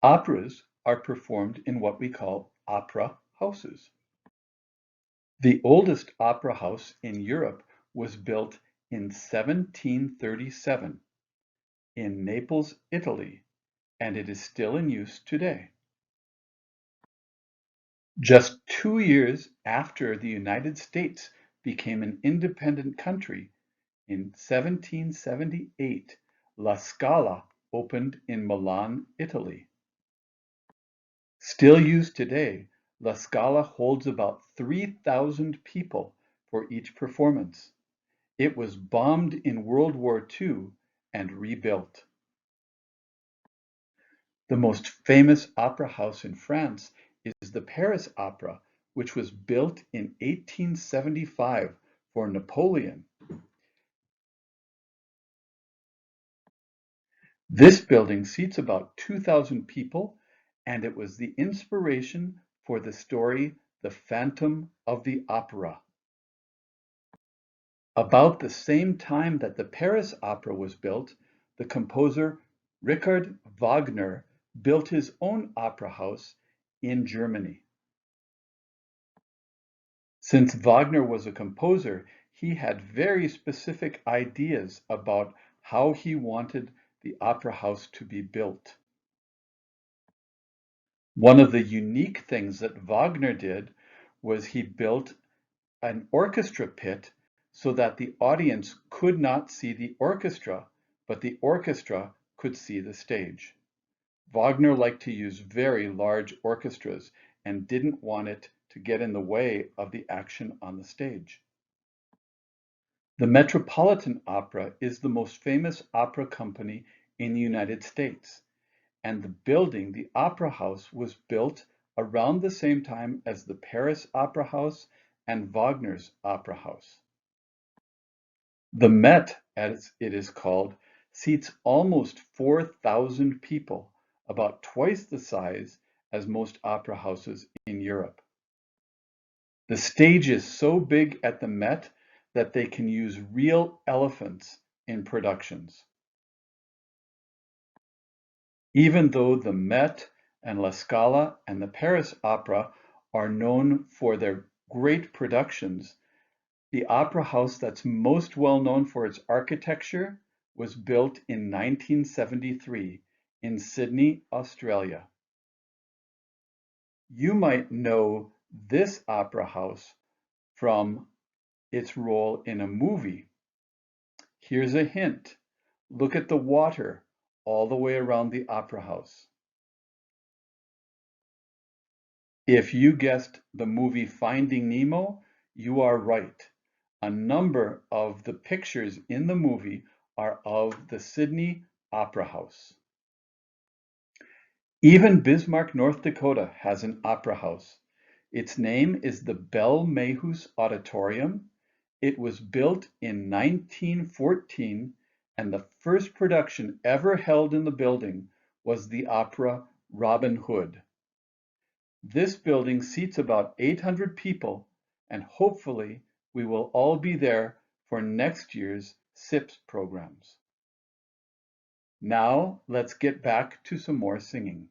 Operas are performed in what we call opera houses. The oldest opera house in Europe was built in 1737 in Naples, Italy, and it is still in use today. Just 2 years after the United States became an independent country, in 1778, La Scala opened in Milan, Italy. Still used today, La Scala holds about 3,000 people for each performance. It was bombed in World War II and rebuilt. The most famous opera house in France is the Paris Opera, which was built in 1875 for Napoleon. This building seats about 2,000 people, and it was the inspiration for the story The Phantom of the Opera. About the same time that the Paris Opera was built, the composer Richard Wagner built his own opera house in Germany. Since Wagner was a composer, he had very specific ideas about how he wanted the opera house to be built. One of the unique things that Wagner did was he built an orchestra pit so that the audience could not see the orchestra, but the orchestra could see the stage. Wagner liked to use very large orchestras and didn't want it to get in the way of the action on the stage. The Metropolitan Opera is the most famous opera company in the United States, and the building, the Opera House, was built around the same time as the Paris Opera House and Wagner's Opera House. The Met, as it is called, seats almost 4,000 people, about twice the size as most opera houses in Europe. The stage is so big at the Met that they can use real elephants in productions. Even though the Met and La Scala and the Paris Opera are known for their great productions, the opera house that's most well known for its architecture was built in 1973 in Sydney, Australia. You might know this opera house from its role in a movie. Here's a hint. Look at the water all the way around the opera house. If you guessed the movie Finding Nemo, you are right. A number of the pictures in the movie are of the Sydney Opera House. Even Bismarck, North Dakota has an opera house. Its name is the Belle Mayhews Auditorium. It was built in 1914, and the first production ever held in the building was the opera Robin Hood. This building seats about 800 people, and hopefully we will all be there for next year's SIPS programs. Now let's get back to some more singing.